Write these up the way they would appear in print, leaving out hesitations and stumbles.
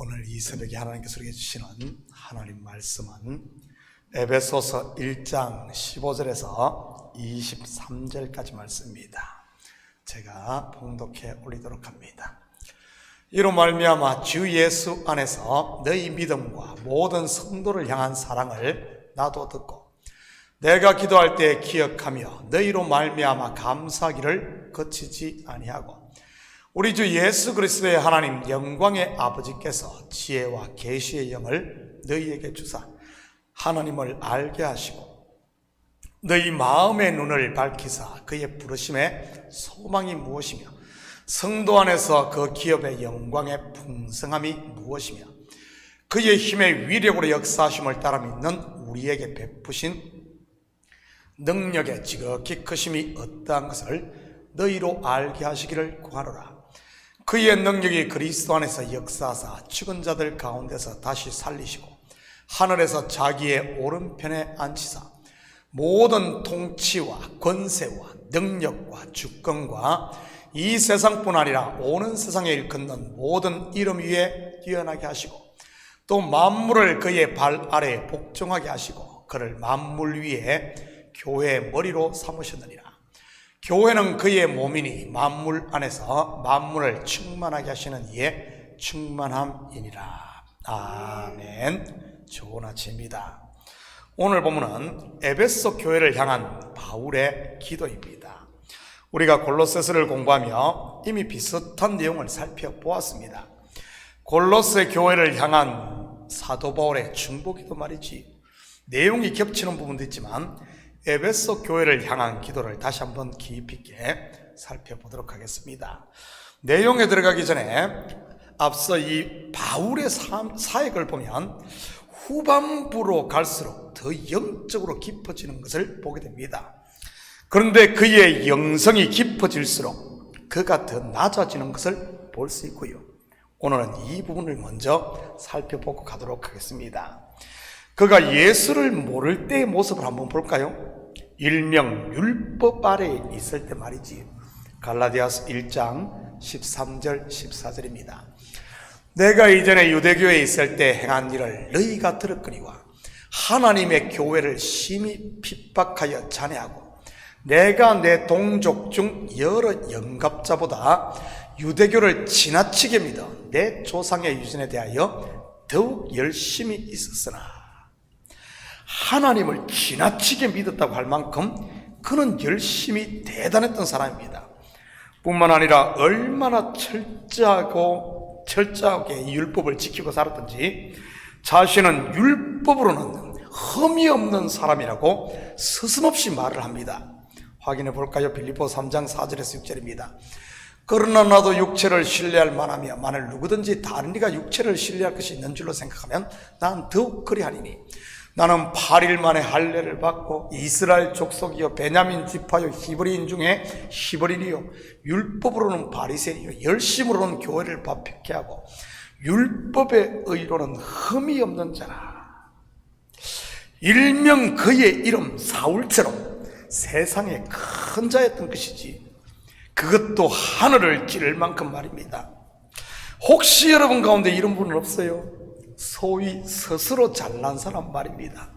오늘 이 새벽에 하나님께서 우리에게 주시는 하나님 말씀은 에베소서 1장 15절에서 23절까지 말씀입니다. 제가 봉독해 올리도록 합니다. 이로 말미암아 주 예수 안에서 너희 믿음과 모든 성도를 향한 사랑을 나도 듣고 내가 기도할 때 기억하며 너희로 말미암아 감사하기를 그치지 아니하고 우리 주 예수 그리스도의 하나님 영광의 아버지께서 지혜와 계시의 영을 너희에게 주사 하나님을 알게 하시고 너희 마음의 눈을 밝히사 그의 부르심의 소망이 무엇이며 성도 안에서 그 기업의 영광의 풍성함이 무엇이며 그의 힘의 위력으로 역사하심을 따라 믿는 우리에게 베푸신 능력의 지극히 크심이 어떠한 것을 너희로 알게 하시기를 구하노라. 그의 능력이 그리스도 안에서 역사하사 죽은 자들 가운데서 다시 살리시고 하늘에서 자기의 오른편에 앉히사 모든 통치와 권세와 능력과 주권과 이 세상뿐 아니라 오는 세상에 일컫는 모든 이름 위에 뛰어나게 하시고 또 만물을 그의 발 아래에 복종하게 하시고 그를 만물 위에 교회의 머리로 삼으셨느니라. 교회는 그의 몸이니 만물 안에서 만물을 충만하게 하시는 이의 충만함이니라. 아멘. 좋은 아침입니다. 오늘 본문은 에베소 교회를 향한 바울의 기도입니다. 우리가 골로새서를 공부하며 이미 비슷한 내용을 살펴보았습니다. 골로새 교회를 향한 사도 바울의 중보기도 말이지 내용이 겹치는 부분도 있지만 에베소 교회를 향한 기도를 다시 한번 깊이 있게 살펴보도록 하겠습니다. 내용에 들어가기 전에 앞서 이 바울의 사역을 보면 후반부로 갈수록 더 영적으로 깊어지는 것을 보게 됩니다. 그런데 그의 영성이 깊어질수록 그가 더 낮아지는 것을 볼 수 있고요. 오늘은 이 부분을 먼저 살펴보고 가도록 하겠습니다. 그가 예수를 모를 때의 모습을 한번 볼까요? 일명 율법 아래에 있을 때 말이지. 갈라디아서 1장 13절 14절입니다. 내가 이전에 유대교에 있을 때 행한 일을 너희가 들었거니와 하나님의 교회를 심히 핍박하여 잔해하고 내가 내 동족 중 여러 영갑자보다 유대교를 지나치게 믿어 내 조상의 유전에 대하여 더욱 열심히 있었으나 하나님을 지나치게 믿었다고 할 만큼 그는 열심히 대단했던 사람입니다. 뿐만 아니라 얼마나 철저하게 율법을 지키고 살았던지 자신은 율법으로는 흠이 없는 사람이라고 스스럼없이 말을 합니다. 확인해 볼까요? 빌립보 3장 4절에서 6절입니다. 그러나 나도 육체를 신뢰할 만하며 만일 누구든지 다른 이가 육체를 신뢰할 것이 있는 줄로 생각하면 난 더욱 그리하니니 나는 8일 만에 할례를 받고 이스라엘 족속이요 베냐민 지파요 히브리인 중에 히브리인이요 율법으로는 바리새인이요 열심으로는 교회를 바뀌게 하고 율법의 의로는 흠이 없는 자라. 일명 그의 이름 사울처럼 세상에 큰 자였던 것이지 그것도 하늘을 찌를 만큼 말입니다. 혹시 여러분 가운데 이런 분은 없어요? 소위 스스로 잘난 사람 말입니다.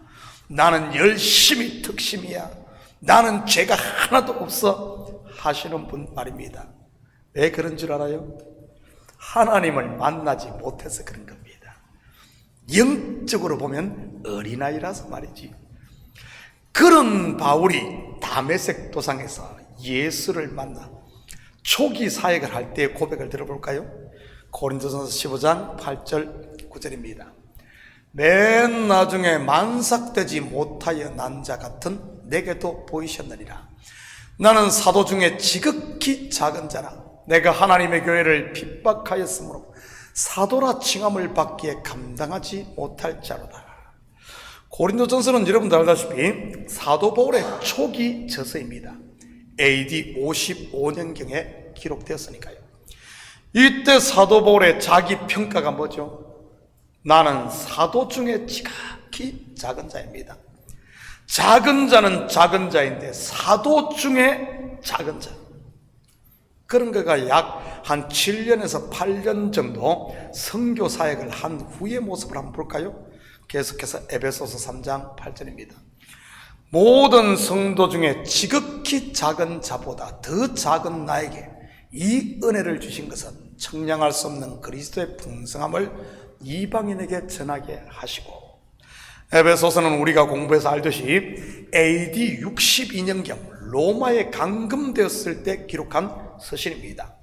나는 열심히 특심이야. 나는 죄가 하나도 없어 하시는 분 말입니다. 왜 그런 줄 알아요? 하나님을 만나지 못해서 그런 겁니다. 영적으로 보면 어린아이라서 말이지. 그런 바울이 다메섹 도상에서 예수를 만나 초기 사역을 할 때의 고백을 들어볼까요? 고린도전서 15장 8절 9절입니다. 맨 나중에 만삭되지 못하여 난 자 같은 내게도 보이셨느니라. 나는 사도 중에 지극히 작은 자라. 내가 하나님의 교회를 핍박하였으므로 사도라 칭함을 받기에 감당하지 못할 자로다. 고린도전서는 여러분들 알다시피 사도 바울의 초기 저서입니다. AD 55년경에 기록되었으니까요. 이때 사도 바울의 자기 평가가 뭐죠? 나는 사도 중에 지극히 작은 자입니다. 작은 자는 작은 자인데 사도 중에 작은 자. 그런 거가 약 한 7년에서 8년 정도 선교 사역을 한 후의 모습을 한번 볼까요? 계속해서 에베소서 3장 8절입니다. 모든 성도 중에 지극히 작은 자보다 더 작은 나에게 이 은혜를 주신 것은 청량할 수 없는 그리스도의 풍성함을 이방인에게 전하게 하시고, 에베소서는 우리가 공부해서 알듯이 AD 62년경 로마에 감금되었을 때 기록한 서신입니다.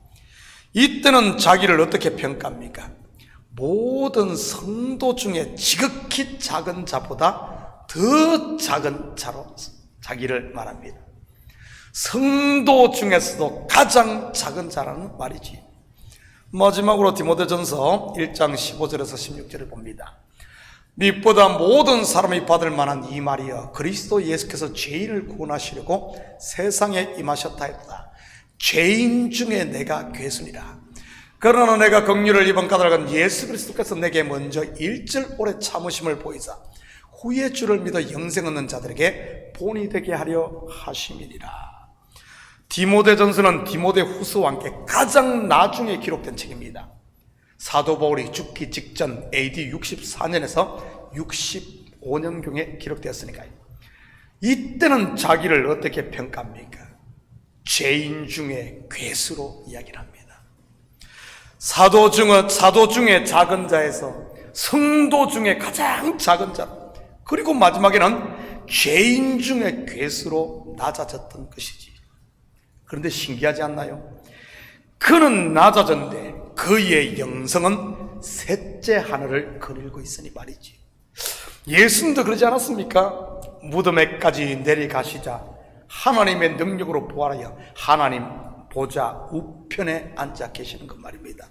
이때는 자기를 어떻게 평가합니까? 모든 성도 중에 지극히 작은 자보다 더 작은 자로 자기를 말합니다. 성도 중에서도 가장 작은 자라는 말이지. 마지막으로 디모데전서 1장 15절에서 16절을 봅니다. 빛보다 모든 사람이 받을 만한 이 말이여, 그리스도 예수께서 죄인을 구원하시려고 세상에 임하셨다 했다. 죄인 중에 내가 괴순이라. 그러나 내가 긍휼을 입은 까닭은 예수 그리스도께서 내게 먼저 일절 오래 참으심을 보이사 후에 주를 믿어 영생 얻는 자들에게 본이 되게 하려 하심이니라. 디모데전서는 디모데후서와 함께 가장 나중에 기록된 책입니다. 사도 바울이 죽기 직전 AD 64년에서 65년경에 기록되었으니까요. 이때는 자기를 어떻게 평가합니까? 죄인 중에 괴수로 이야기를 합니다. 사도 중에 작은 자에서 성도 중에 가장 작은 자, 그리고 마지막에는 죄인 중에 괴수로 낮아졌던 것이지. 그런데 신기하지 않나요? 그는 낮아졌는데 그의 영성은 셋째 하늘을 거닐고 있으니 말이지. 예수님도 그러지 않았습니까? 무덤에까지 내려가시자 하나님의 능력으로 부활하여 하나님 보좌 우편에 앉아 계시는 것 말입니다.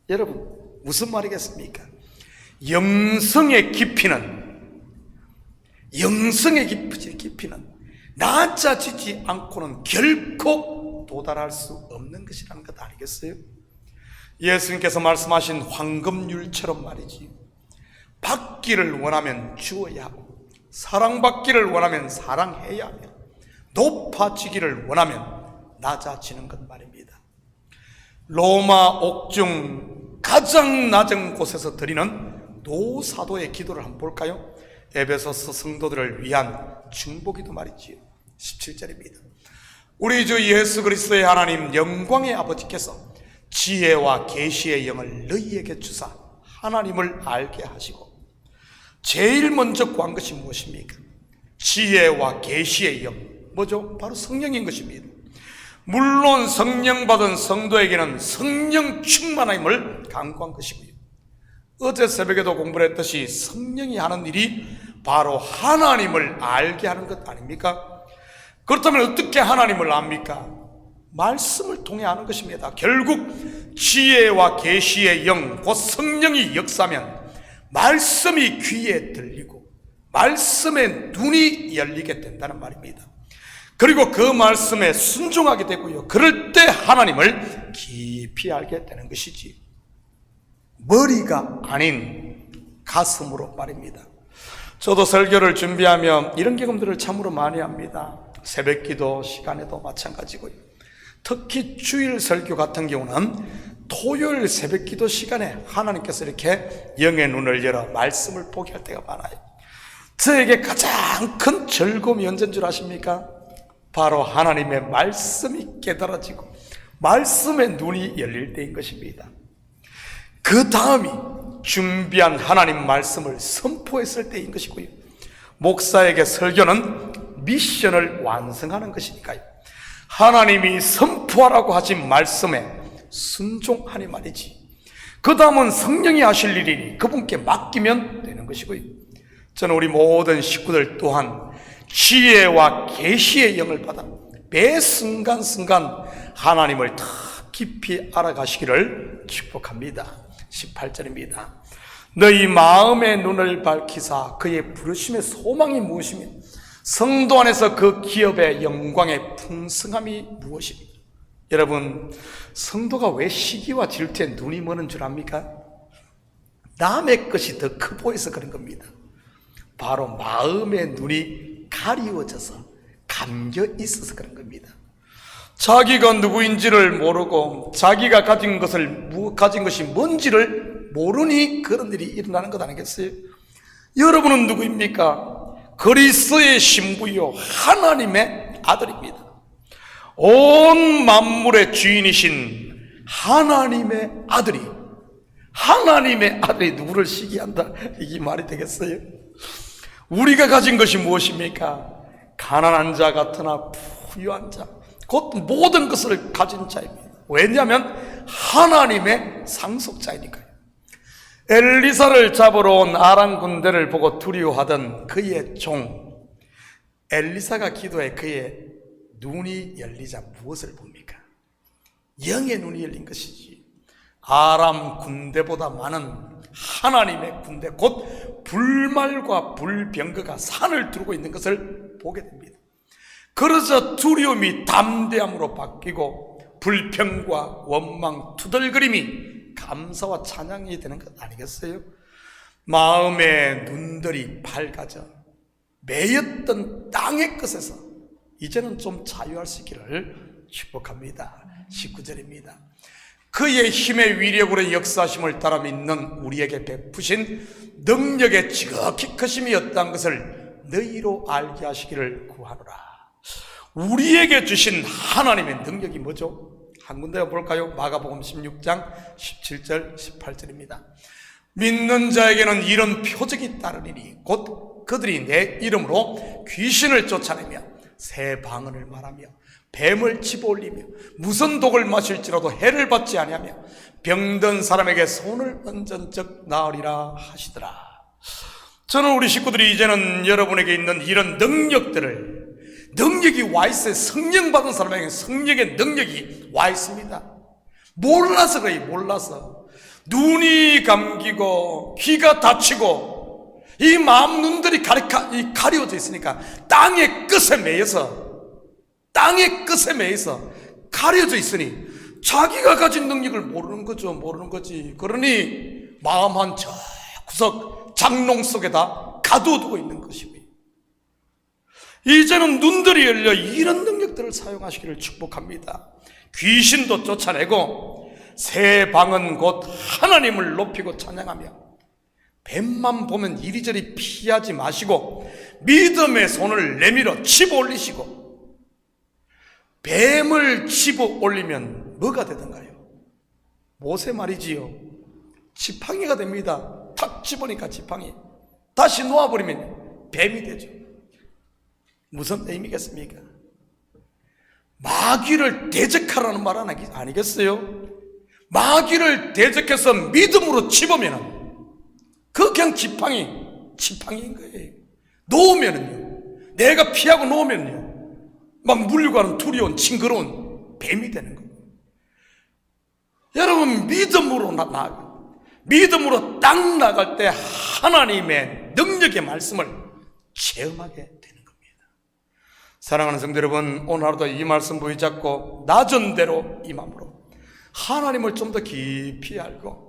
여러분, 무슨 말이겠습니까? 영성의 깊이는 낮아지지 않고는 결코 도달할 수 없는 것이라는 것 아니겠어요? 예수님께서 말씀하신 황금률처럼 말이지, 받기를 원하면 주어야 하고 사랑받기를 원하면 사랑해야 하며 높아지기를 원하면 낮아지는 것 말입니다. 로마 옥중 가장 낮은 곳에서 드리는 노사도의 기도를 한번 볼까요? 에베소서 성도들을 위한 중보기도 말이지요. 17절입니다. 우리 주 예수 그리스도의 하나님 영광의 아버지께서 지혜와 계시의 영을 너희에게 주사 하나님을 알게 하시고, 제일 먼저 구한 것이 무엇입니까? 지혜와 계시의 영, 뭐죠? 바로 성령인 것입니다. 물론 성령 받은 성도에게는 성령 충만함을 간구한 것이고요. 어제 새벽에도 공부를 했듯이 성령이 하는 일이 바로 하나님을 알게 하는 것 아닙니까? 그렇다면 어떻게 하나님을 압니까? 말씀을 통해 아는 것입니다. 결국 지혜와 계시의 영, 곧 성령이 역사하면 말씀이 귀에 들리고 말씀의 눈이 열리게 된다는 말입니다. 그리고 그 말씀에 순종하게 되고요. 그럴 때 하나님을 깊이 알게 되는 것이지, 머리가 아닌 가슴으로 말입니다. 저도 설교를 준비하며 이런 경험들을 참으로 많이 합니다. 새벽기도 시간에도 마찬가지고요. 특히 주일 설교 같은 경우는 토요일 새벽기도 시간에 하나님께서 이렇게 영의 눈을 열어 말씀을 보게 할 때가 많아요. 저에게 가장 큰 즐거움이 언제인 줄 아십니까? 바로 하나님의 말씀이 깨달아지고 말씀의 눈이 열릴 때인 것입니다. 그 다음이 준비한 하나님 말씀을 선포했을 때인 것이고요. 목사에게 설교는 미션을 완성하는 것이니까요. 하나님이 선포하라고 하신 말씀에 순종하니 말이지. 그 다음은 성령이 하실 일이니 그분께 맡기면 되는 것이고요. 저는 우리 모든 식구들 또한 지혜와 계시의 영을 받아 매 순간순간 하나님을 더 깊이 알아가시기를 축복합니다. 18절입니다. 너희 마음의 눈을 밝히사 그의 부르심의 소망이 무엇이며 성도 안에서 그 기업의 영광의 풍성함이 무엇입니까? 여러분, 성도가 왜 시기와 질투에 눈이 머는 줄 압니까? 남의 것이 더 커 보여서 그런 겁니다. 바로 마음의 눈이 가리워져서 감겨 있어서 그런 겁니다. 자기가 누구인지를 모르고 자기가 가진 것이 뭔지를 모르니 그런 일이 일어나는 것 아니겠어요? 여러분은 누구입니까? 그리스도의 신부요 하나님의 아들입니다. 온 만물의 주인이신 하나님의 아들이 누구를 시기한다, 이게 말이 되겠어요? 우리가 가진 것이 무엇입니까? 가난한 자 같으나 부유한 자, 곧 모든 것을 가진 자입니다. 왜냐하면 하나님의 상속자이니까요. 엘리사를 잡으러 온 아람 군대를 보고 두려워하던 그의 종 엘리사가 기도해 그의 눈이 열리자 무엇을 봅니까? 영의 눈이 열린 것이지. 아람 군대보다 많은 하나님의 군대, 곧 불말과 불병거가 산을 두르고 있는 것을 보게 됩니다. 그러자 두려움이 담대함으로 바뀌고 불평과 원망, 투덜거림이 감사와 찬양이 되는 것 아니겠어요? 마음의 눈들이 밝아져 매였던 땅의 것에서 이제는 좀 자유할 수 있기를 축복합니다. 19절입니다. 그의 힘의 위력으로 역사하심을 따라 믿는 우리에게 베푸신 능력의 지극히 크심이었다는 것을 너희로 알게 하시기를 구하노라. 우리에게 주신 하나님의 능력이 뭐죠? 한 군데 볼까요? 마가복음 16장 17절 18절입니다. 믿는 자에게는 이런 표적이 따르리니 곧 그들이 내 이름으로 귀신을 쫓아내며 새 방언을 말하며 뱀을 집어올리며 무슨 독을 마실지라도 해를 받지 아니하며 병든 사람에게 손을 얹은 적 나으리라 하시더라. 저는 우리 식구들이 이제는 여러분에게 있는 이런 능력이 와 있어요. 성령 받은 사람에게 성령의 능력이 와 있습니다. 몰라서 그래요. 몰라서 눈이 감기고 귀가 닫히고 이 마음 눈들이 가려져 있으니까 땅의 끝에 매여서 가려져 있으니 자기가 가진 능력을 모르는 거지. 그러니 마음 한 저 구석 장롱 속에다 가둬두고 있는 것입니다. 이제는 눈들이 열려 이런 능력들을 사용하시기를 축복합니다. 귀신도 쫓아내고 새 방은 곧 하나님을 높이고 찬양하며 뱀만 보면 이리저리 피하지 마시고 믿음의 손을 내밀어 집어 올리시고, 뱀을 집어 올리면 뭐가 되던가요? 모세 말이지요. 지팡이가 됩니다. 탁 집으니까 지팡이. 다시 놓아버리면 뱀이 되죠. 무슨 의미겠습니까? 마귀를 대적하라는 말 아니겠어요? 마귀를 대적해서 믿음으로 집으면 그 그냥 지팡이인 거예요. 놓으면은요, 내가 피하고 놓으면요, 막 물려가는 두려운 징그러운 뱀이 되는 거예요. 여러분, 믿음으로 딱 나갈 때 하나님의 능력의 말씀을 체험하게 되는 겁니다. 사랑하는 성도 여러분, 오늘 하루도 이 말씀 부여잡고 낮은 대로 임함으로 하나님을 좀 더 깊이 알고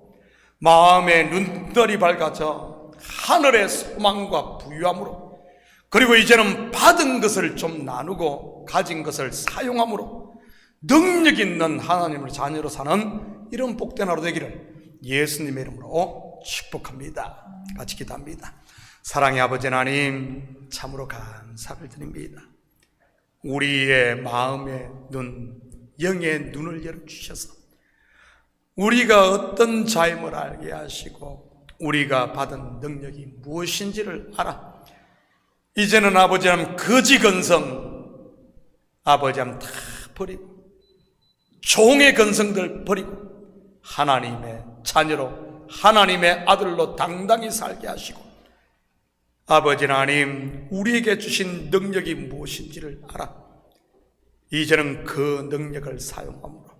마음의 눈들이 밝아져 하늘의 소망과 부유함으로, 그리고 이제는 받은 것을 좀 나누고 가진 것을 사용함으로 능력 있는 하나님의 자녀로 사는 이런 복된 하루 되기를 예수님의 이름으로 축복합니다. 같이 기도합니다. 사랑의 아버지 하나님, 참으로 감사를 드립니다. 우리의 마음의 눈, 영의 눈을 열어주셔서 우리가 어떤 자임을 알게 하시고 우리가 받은 능력이 무엇인지를 알아 이제는 아버지 하나님 거지 근성 아버지 하나님 다 버리고 종의 근성들 버리고 하나님의 자녀로 하나님의 아들로 당당히 살게 하시고, 아버지 하나님 우리에게 주신 능력이 무엇인지를 알아 이제는 그 능력을 사용함으로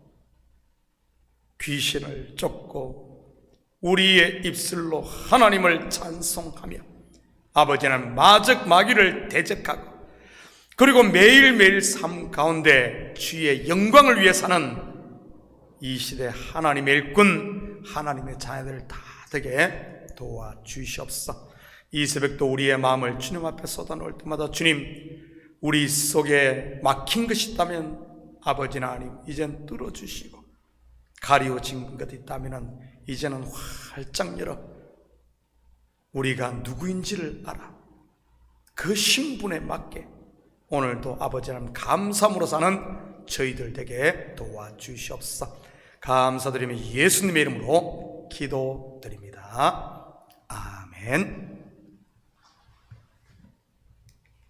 귀신을 쫓고 우리의 입술로 하나님을 찬송하며 아버지 하나님 마귀를 대적하고, 그리고 매일매일 삶 가운데 주의 영광을 위해 사는 이 시대 하나님의 일꾼 하나님의 자녀들 다 되게 도와주시옵소서. 이 새벽도 우리의 마음을 주님 앞에 쏟아놓을 때마다 주님, 우리 속에 막힌 것이 있다면 아버지 하나님 이젠 뚫어주시고, 가리워진 것 있다면 이제는 활짝 열어 우리가 누구인지를 알아 그 신분에 맞게 오늘도 아버지 하나님 감사함으로 사는 저희들 되게 도와주시옵소서. 감사드리며 예수님의 이름으로 기도드립니다. 아멘.